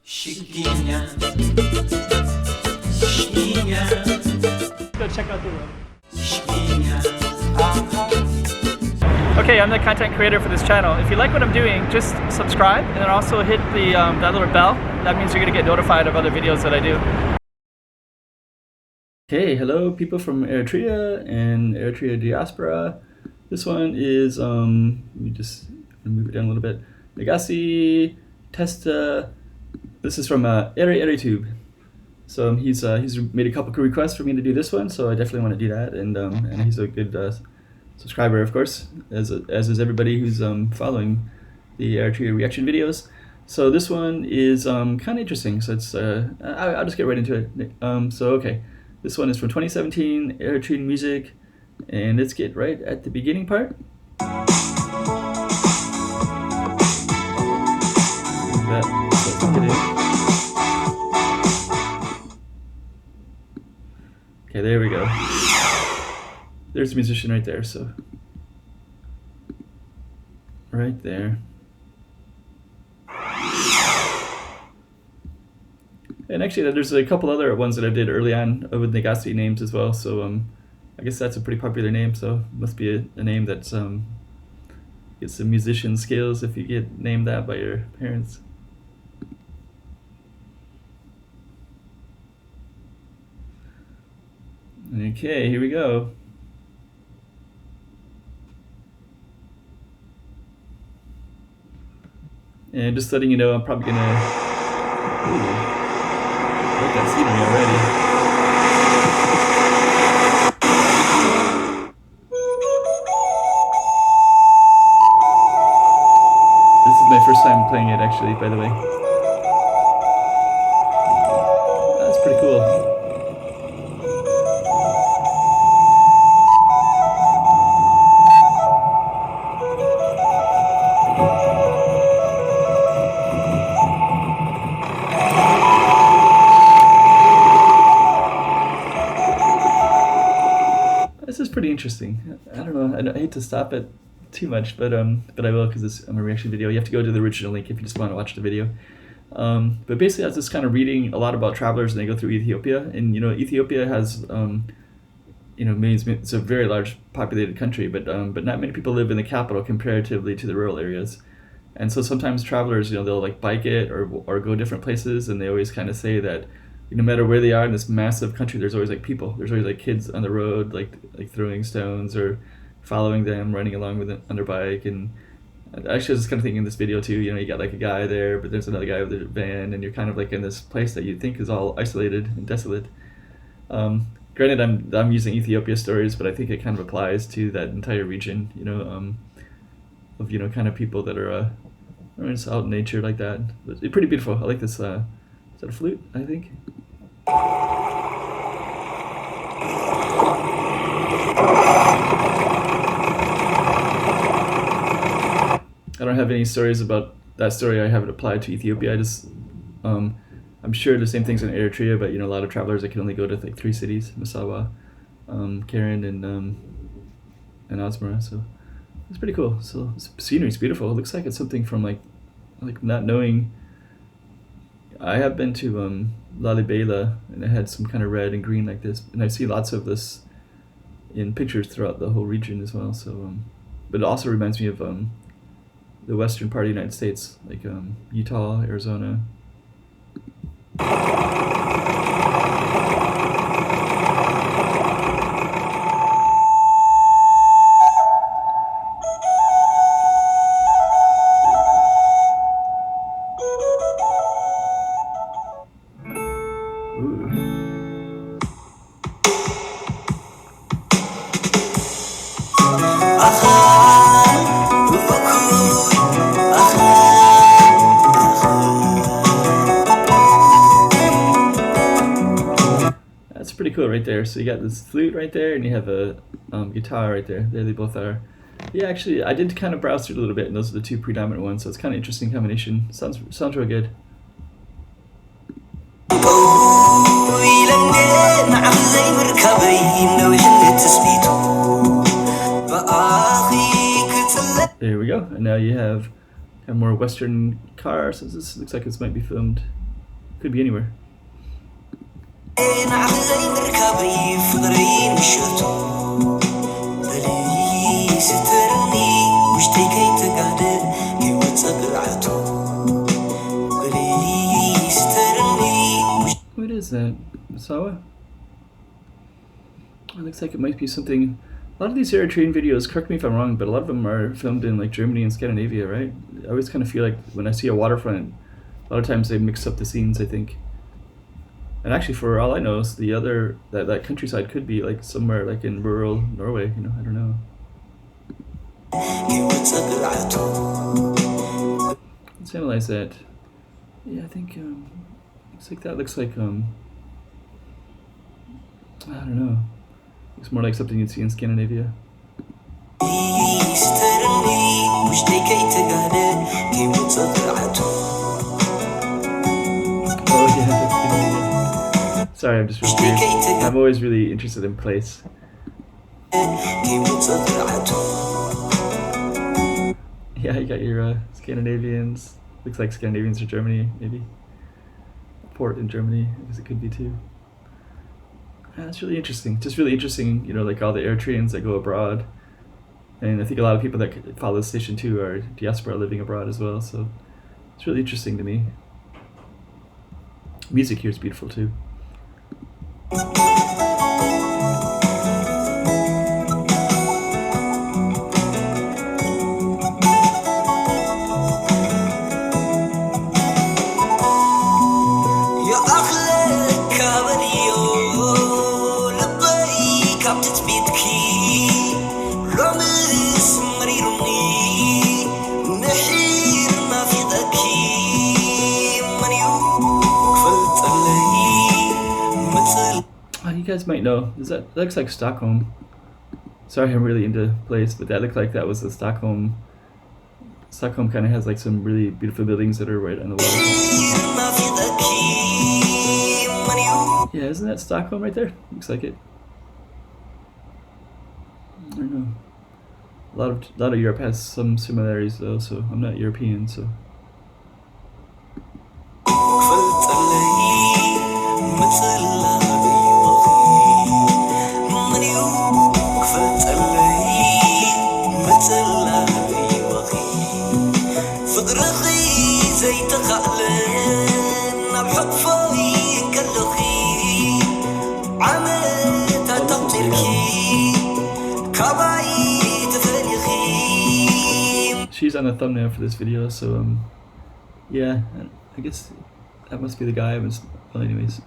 Go check out the room. Okay, I'm the content creator for this channel. If you like what I'm doing, just subscribe and then also hit the that little bell. That means you're gonna get notified of other videos that I do. Okay, hello people from Eritrea and Eritrea diaspora. This one is let me just move it down a little bit. Negassi, Testa. This is from Eritube. So he's made a couple of requests for me to do this one, so I definitely want to do that. And he's a good subscriber, of course, as is everybody who's following the Eritrea reaction videos. So this one is kind of interesting. So it's I'll just get right into it. So okay, this one is from 2017, Eritrean music, and let's get right at the beginning part. Okay, there we go. There's a musician right there, so right there. And actually there's a couple other ones that I did early on with Negassi names as well, so I guess that's a pretty popular name, so it must be a name that's gets some musician skills if you get named that by your parents. Okay, here we go. And just letting you know, I'm probably gonna like that scenery already. This is my first time playing it, actually, by the way. That's pretty cool. This is pretty interesting. I don't know. I hate to stop it too much, but I will because I'm a reaction video. You have to go to the original link if you just want to watch the video. But basically, I was just kind of reading a lot about travelers and they go through Ethiopia, and Ethiopia has millions. It's a very large populated country, but not many people live in the capital comparatively to the rural areas. And so sometimes travelers, they'll like bike it or go different places, and they always kind of say that no matter where they are in this massive country, there's always like people. There's always like kids on the road, like throwing stones or following them, running along with on their bike. And actually, I was just kind of thinking in this video too. You got like a guy there, but there's another guy with a van, and you're kind of like in this place that you think is all isolated and desolate. Granted, I'm using Ethiopia stories, but I think it kind of applies to that entire region. Of kind of people that are just out in nature like that. It's pretty beautiful. I like this. Is that a flute? I think. I don't have any stories about that story. I haven't applied to Ethiopia. I just, I'm sure the same things in Eritrea, but a lot of travelers that can only go to like 3 cities: Massawa, Karen, and Asmara. So it's pretty cool. So scenery is beautiful. It looks like it's something from like not knowing. I have been to Lalibela, and it had some kind of red and green like this, and I see lots of this in pictures throughout the whole region as well. So, but it also reminds me of the western part of the United States, like Utah, Arizona. That's pretty cool right there. So you got this flute right there, and you have a guitar right there. There they both are. Yeah, actually, I did kind of browse through a little bit, and those are the two predominant ones. So it's kind of interesting combination. Sounds real good. There we go. And now you have more Western cars. So this looks like this might be filmed Could be anywhere. What is that? Sawa? It looks like it might be something. A lot of these Eritrean videos, correct me if I'm wrong, but a lot of them are filmed in like Germany and Scandinavia, right? I always kind of feel like when I see a waterfront, a lot of times they mix up the scenes, I think. And actually, for all I know, the other that countryside could be like somewhere like in rural Norway. You know, I don't know. Let's analyze that. Yeah, I think looks like that looks like I don't know. Looks more like something you'd see in Scandinavia. Oh yeah, that's good. Sorry, I'm just really curious. I'm always really interested in place. Yeah, you got your Scandinavians. Looks like Scandinavians or Germany, maybe. A port in Germany, I guess it could be too. That's really interesting. Just really interesting, you know, like all the Eritreans that go abroad. And I think a lot of people that follow this station too are diaspora living abroad as well. So it's really interesting to me. Music here is beautiful too. You guys might know. That looks like Stockholm. Sorry, I'm really into place, but that looked like that was the Stockholm. Stockholm kind of has like some really beautiful buildings that are right on the water. Yeah, isn't that Stockholm right there? Looks like it. I don't know. A lot of Europe has some similarities though, so I'm not European, so. She's on the thumbnail for this video, so yeah, I guess that must be the guy. Well, anyways.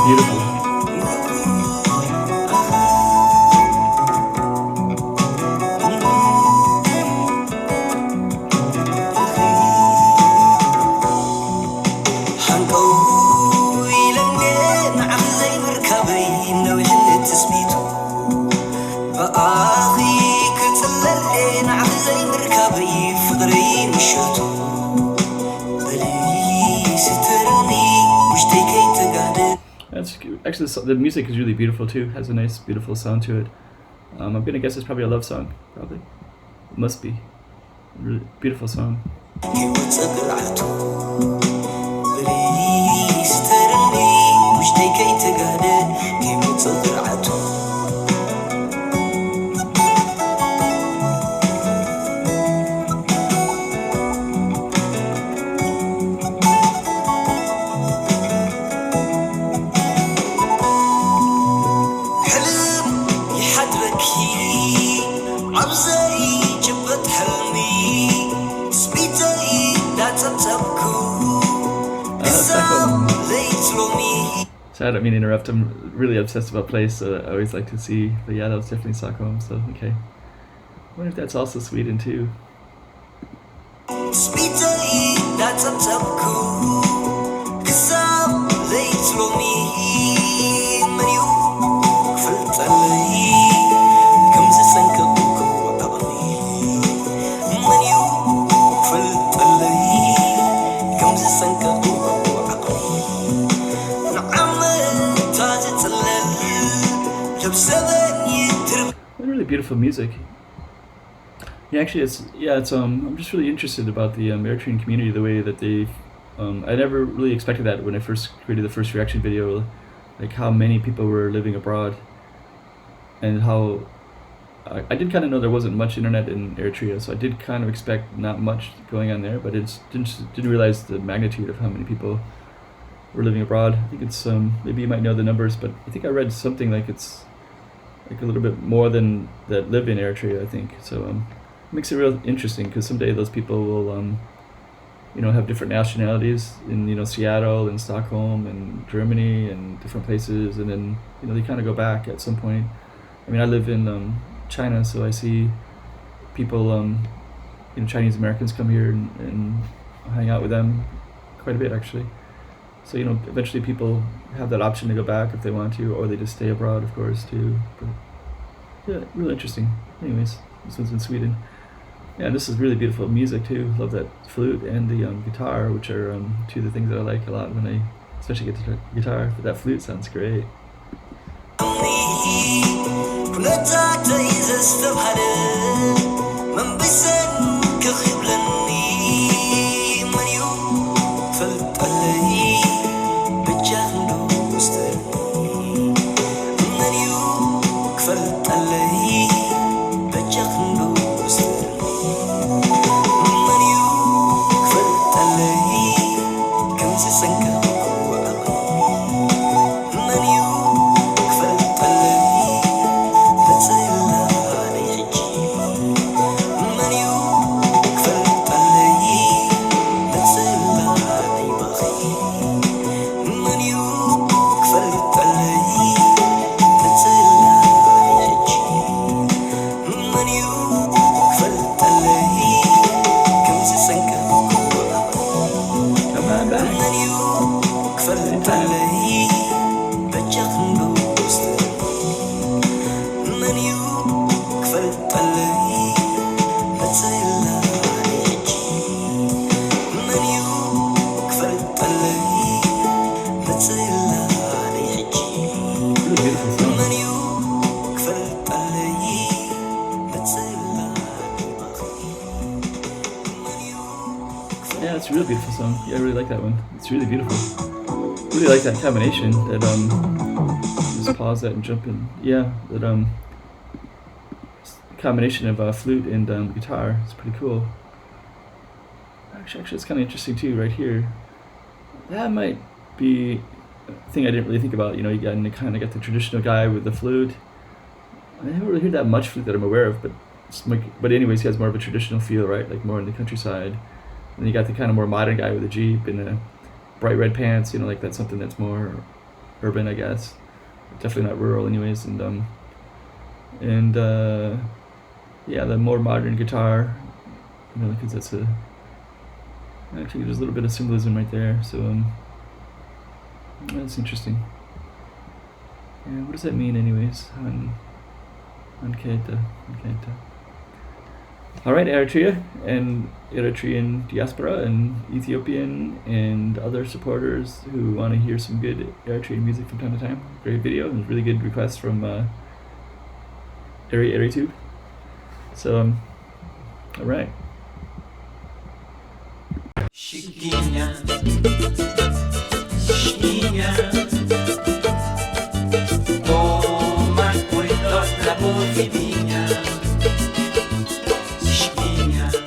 Beautiful. Actually, the music is really beautiful too. Has a nice, beautiful sound to it. I'm gonna guess it's probably a love song. Probably, it must be. Really beautiful song. So I don't mean to interrupt. I'm really obsessed about place, so I always like to see. But yeah, that was definitely Stockholm. So okay, I wonder if that's also Sweden too. Really beautiful music. Yeah, actually, it's I'm just really interested about the Eritrean community, the way that they. I never really expected that when I first created the first reaction video, like how many people were living abroad, and how I did kind of know there wasn't much internet in Eritrea, so I did kind of expect not much going on there, but didn't realize the magnitude of how many people were living abroad. I think it's maybe you might know the numbers, but I think I read something like it's like a little bit more than that live in Eritrea, I think. So it makes it real interesting because someday those people will have different nationalities in Seattle and Stockholm and Germany and different places, and then they kind of go back at some point. I mean, I live in China, so I see people, Chinese Americans come here and hang out with them quite a bit, actually. So eventually people have that option to go back if they want to, or they just stay abroad, of course, too. But yeah, really interesting. Anyways, this one's in Sweden. Yeah, this is really beautiful music too. Love that flute and the guitar, which are two of the things that I like a lot when I especially get to guitar. But that flute sounds great. Yeah, it's a really beautiful song. Yeah, I really like that one. It's really beautiful. Really like that combination. That just pause that and jump in. Yeah, that combination of flute and guitar. It's pretty cool. Actually, it's kind of interesting too. Right here, that might be a thing I didn't really think about. You kind of got the traditional guy with the flute. I haven't really heard that much flute that I'm aware of, but anyways, he has more of a traditional feel, right? Like more in the countryside. And you got the kind of more modern guy with a Jeep and the bright red pants, like that's something that's more urban, I guess. Definitely not rural anyways. And yeah, the more modern guitar, because actually there's a little bit of symbolism right there. So that's interesting. Yeah, what does that mean anyways? Hanqewta. Alright, Eritrea and Eritrean diaspora and Ethiopian and other supporters who want to hear some good Eritrean music from time to time. Great video and really good request from Eritube. So, alright. Toma cuidado la voz